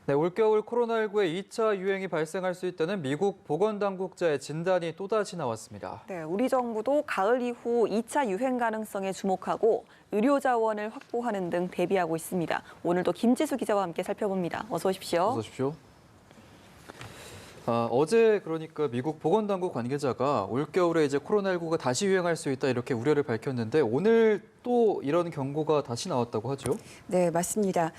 네, 올겨울 코로나19의 2차 유행이 발생할 수 있다는 미국 보건당국자의 진단이 또다시 나왔습니다. 네, 우리 정부도 가을 이후 2차 유행 가능성에 주목하고 의료 자원을 확보하는 등 대비하고 있습니다. 오늘도 김지수 기자와 함께 살펴봅니다. 어서 오십시오. 어서 오십시오. 어제 그러니까 미국 보건당국 관계자가 올겨울에 이제 코로나19가 다시 유행할 수 있다 이렇게 우려를 밝혔는데 오늘 또 이런 경고가 다시 나왔다고 하죠? 네, 맞습니다.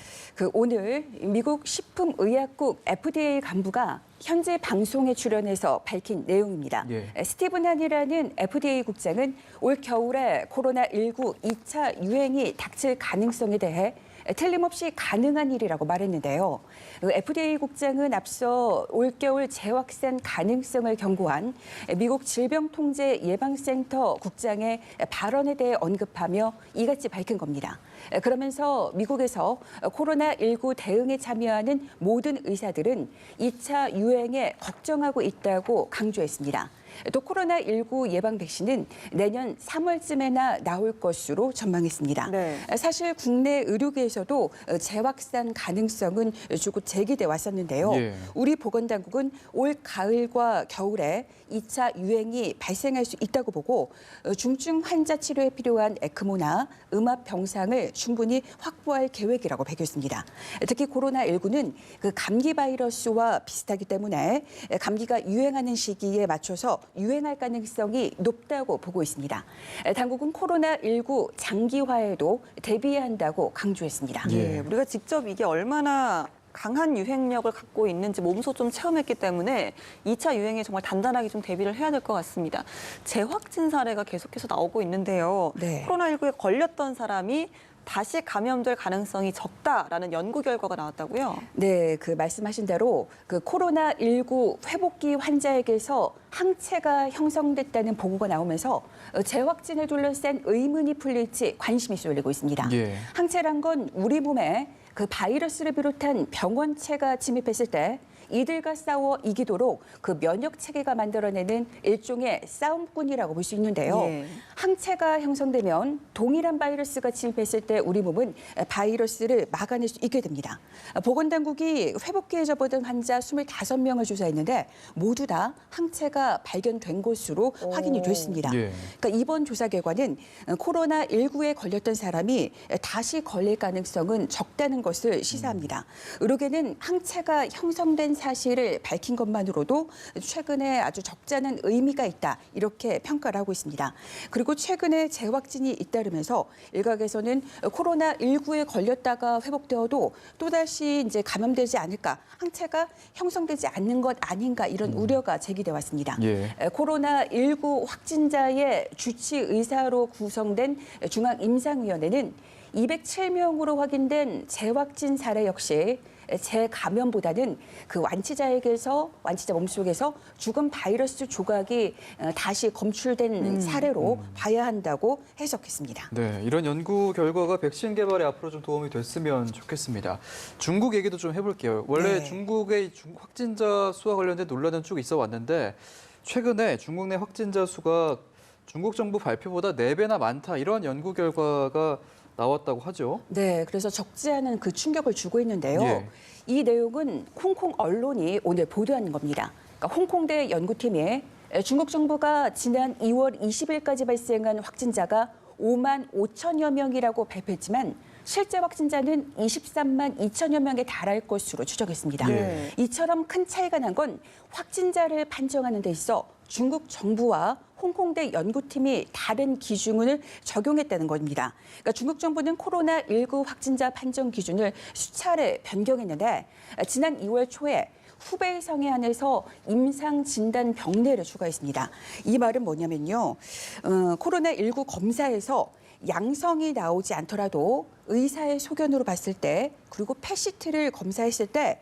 오늘 미국 식품의약국 FDA 간부가 현재 방송에 출연해서 밝힌 내용입니다. 예. 스티븐 한이라는 FDA 국장은 올 겨울에 코로나19 2차 유행이 닥칠 가능성에 대해 틀림없이 가능한 일이라고 말했는데요. FDA 국장은 앞서 올겨울 재확산 가능성을 경고한 미국 질병통제예방센터 국장의 발언에 대해 언급하며 이같이 밝힌 겁니다. 그러면서 미국에서 코로나19 대응에 참여하는 모든 의사들은 2차 유행에 걱정하고 있다고 강조했습니다. 또 코로나19 예방 백신은 내년 3월쯤에나 나올 것으로 전망했습니다. 네. 사실 국내 의료계에서도 재확산 가능성은 줄곧 제기돼 왔었는데요. 예. 우리 보건당국은 올 가을과 겨울에 2차 유행이 발생할 수 있다고 보고 중증 환자 치료에 필요한 에크모나 음압 병상을 충분히 확보할 계획이라고 밝혔습니다. 특히 코로나19는 감기 바이러스와 비슷하기 때문에 감기가 유행하는 시기에 맞춰서 유행할 가능성이 높다고 보고 있습니다. 당국은 코로나19 장기화에도 대비해야 한다고 강조했습니다. 예, 우리가 직접 이게 얼마나 강한 유행력을 갖고 있는지 몸소 좀 체험했기 때문에 2차 유행에 정말 단단하게 좀 대비를 해야 될 것 같습니다. 재확진 사례가 계속해서 나오고 있는데요. 네. 코로나19에 걸렸던 사람이 다시 감염될 가능성이 적다라는 연구 결과가 나왔다고요? 네, 말씀하신 대로 코로나19 회복기 환자에게서 항체가 형성됐다는 보고가 나오면서 재확진을 둘러싼 의문이 풀릴지 관심이 쏠리고 있습니다. 예. 항체란 건 우리 몸에 바이러스를 비롯한 병원체가 침입했을 때 이들과 싸워 이기도록 면역 체계가 만들어내는 일종의 싸움꾼이라고 볼 수 있는데요. 예. 항체가 형성되면 동일한 바이러스가 침입했을 때 우리 몸은 바이러스를 막아낼 수 있게 됩니다. 보건당국이 회복기에 접어든 환자 25명을 조사했는데 모두 다 항체가 발견된 것으로 확인이 됐습니다. 예. 그러니까 이번 조사 결과는 코로나19에 걸렸던 사람이 다시 걸릴 가능성은 적다는 것을 시사합니다. 의료계는 항체가 형성된 사실을 밝힌 것만으로도 최근에 아주 적잖은 의미가 있다 이렇게 평가를 하고 있습니다. 그리고 최근에 재확진이 잇따르면서 일각에서는 코로나19에 걸렸다가 회복되어도 또다시 이제 감염되지 않을까, 항체가 형성되지 않는 것 아닌가 이런 우려가 제기돼 왔습니다. 예. 코로나19 확진자의 주치 의사로 구성된 중앙임상위원회는 207명으로 확인된 재확진 사례 역시 재감염보다는 완치자 몸속에서 죽은 바이러스 조각이 다시 검출된 사례로 봐야 한다고 해석했습니다. 네, 이런 연구 결과가 백신 개발에 앞으로 좀 도움이 됐으면 좋겠습니다. 중국 얘기도 좀 해볼게요. 원래 네. 중국의 확진자 수와 관련된 논란은 쭉 있어 왔는데 최근에 중국 내 확진자 수가 중국 정부 발표보다 4배나 많다 이런 연구 결과가 나왔다고 하죠. 네, 그래서 적지 않은 충격을 주고 있는데요. 예. 이 내용은 홍콩 언론이 오늘 보도한 겁니다. 그러니까 홍콩대 연구팀이 중국 정부가 지난 2월 20일까지 발생한 확진자가 5만 5천여 명이라고 발표했지만 실제 확진자는 23만 2천여 명에 달할 것으로 추정했습니다. 예. 이처럼 큰 차이가 난 건 확진자를 판정하는 데 있어 중국 정부와 홍콩대 연구팀이 다른 기준을 적용했다는 겁니다. 그러니까 중국 정부는 코로나19 확진자 판정 기준을 수차례 변경했는데 지난 2월 초에 후베이 성에 한해서 임상 진단 병례를 추가했습니다. 이 말은 뭐냐면요. 코로나19 검사에서 양성이 나오지 않더라도 의사의 소견으로 봤을 때 그리고 펫시트를 검사했을 때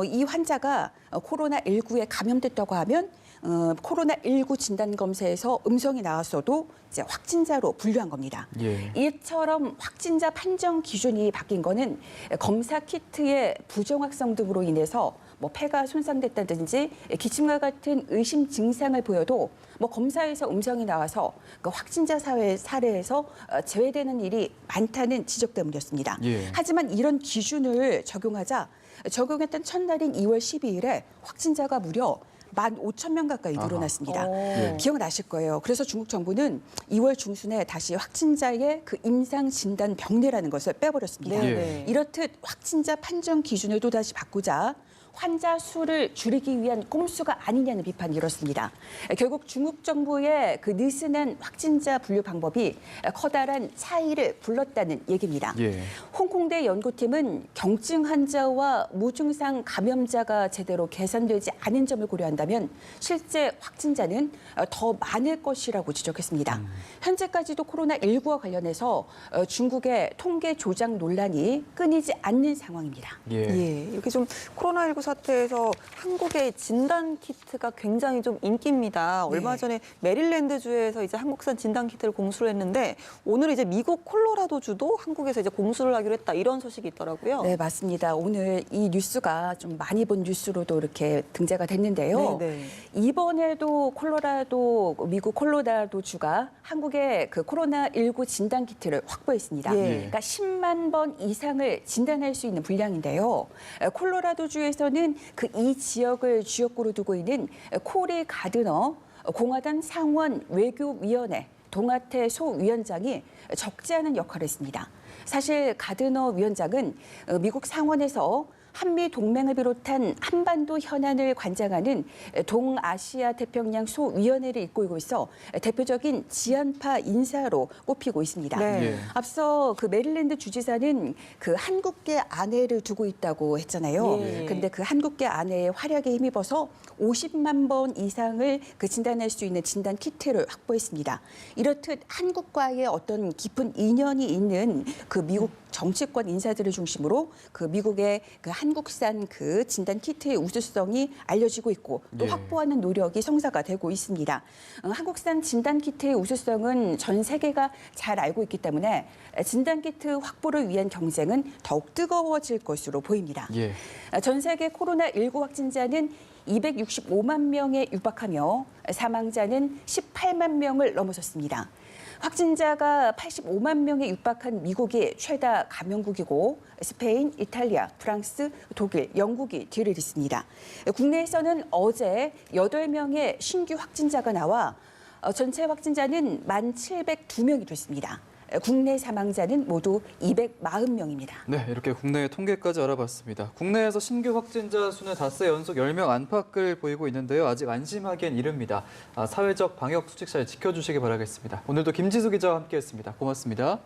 이 환자가 코로나19에 감염됐다고 하면 코로나19 진단검사에서 음성이 나왔어도 이제 확진자로 분류한 겁니다. 예. 이처럼 확진자 판정 기준이 바뀐 거는 검사 키트의 부정확성 등으로 인해서 뭐 폐가 손상됐다든지 기침과 같은 의심 증상을 보여도 뭐 검사에서 음성이 나와서 그 확진자 사례에서 제외되는 일이 많다는 지적 때문이었습니다. 예. 하지만 이런 기준을 적용했던 첫날인 2월 12일에 확진자가 무려 15,000명 가까이 늘어났습니다. 예. 기억나실 거예요. 그래서 중국 정부는 2월 중순에 다시 확진자의 그 임상 진단 병례라는 것을 빼버렸습니다. 네. 이렇듯 확진자 판정 기준을 또다시 바꾸자 환자 수를 줄이기 위한 꼼수가 아니냐는 비판이 이렇습니다. 결국 중국 정부의 그 느슨한 확진자 분류 방법이 커다란 차이를 불렀다는 얘기입니다. 예. 홍콩대 연구팀은 경증 환자와 무증상 감염자가 제대로 계산되지 않은 점을 고려한다면 실제 확진자는 더 많을 것이라고 지적했습니다. 현재까지도 코로나19와 관련해서 중국의 통계 조작 논란이 끊이지 않는 상황입니다. 예. 예, 이렇게 좀 코로나19 사태에서 한국의 진단 키트가 굉장히 좀 인기입니다. 얼마 전에 메릴랜드주에서 이제 한국산 진단 키트를 공수를 했는데 오늘 이제 미국 콜로라도주도 한국에서 이제 공수를 하기로 했다 이런 소식이 있더라고요. 네, 맞습니다. 오늘 이 뉴스가 좀 많이 본 뉴스로도 이렇게 등재가 됐는데요. 네. 이번에도 미국 콜로라도주가 한국의 그 코로나19 진단 키트를 확보했습니다. 예. 그러니까 10만 번 이상을 진단할 수 있는 분량인데요. 콜로라도주에서는 그 이 지역을 주역구로 두고 있는 코리 가드너 공화당 상원 외교위원회 동아태 소위원장이 적지 않은 역할을 했습니다. 사실 가드너 위원장은 미국 상원에서 한미 동맹을 비롯한 한반도 현안을 관장하는 동아시아 태평양 소위원회를 이끌고 있어 대표적인 지한파 인사로 꼽히고 있습니다. 네. 예. 앞서 그 메릴랜드 주지사는 그 한국계 아내를 두고 있다고 했잖아요. 예. 근데 그 한국계 아내의 활약에 힘입어서 50만 번 이상을 그 진단할 수 있는 진단 키트를 확보했습니다. 이렇듯 한국과의 어떤 깊은 인연이 있는 그 미국 정치권 인사들을 중심으로 그 미국의 그 한국산 그 진단 키트의 우수성이 알려지고 있고 또 예. 확보하는 노력이 성사가 되고 있습니다. 한국산 진단 키트의 우수성은 전 세계가 잘 알고 있기 때문에 진단 키트 확보를 위한 경쟁은 더욱 뜨거워질 것으로 보입니다. 예. 전 세계 코로나19 확진자는 265만 명에 육박하며 사망자는 18만 명을 넘어섰습니다. 확진자가 85만 명에 육박한 미국이 최다 감염국이고 스페인, 이탈리아, 프랑스, 독일, 영국이 뒤를 잇습니다. 국내에서는 어제 8명의 신규 확진자가 나와 전체 확진자는 1,702명이 됐습니다. 국내 사망자는 모두 240명입니다. 네, 이렇게 국내 통계까지 알아봤습니다. 국내에서 신규 확진자 수는 닷새 연속 10명 안팎을 보이고 있는데요. 아직 안심하기엔 이릅니다. 사회적 방역 수칙 잘 지켜주시기 바라겠습니다. 오늘도 김지수 기자와 함께했습니다. 고맙습니다.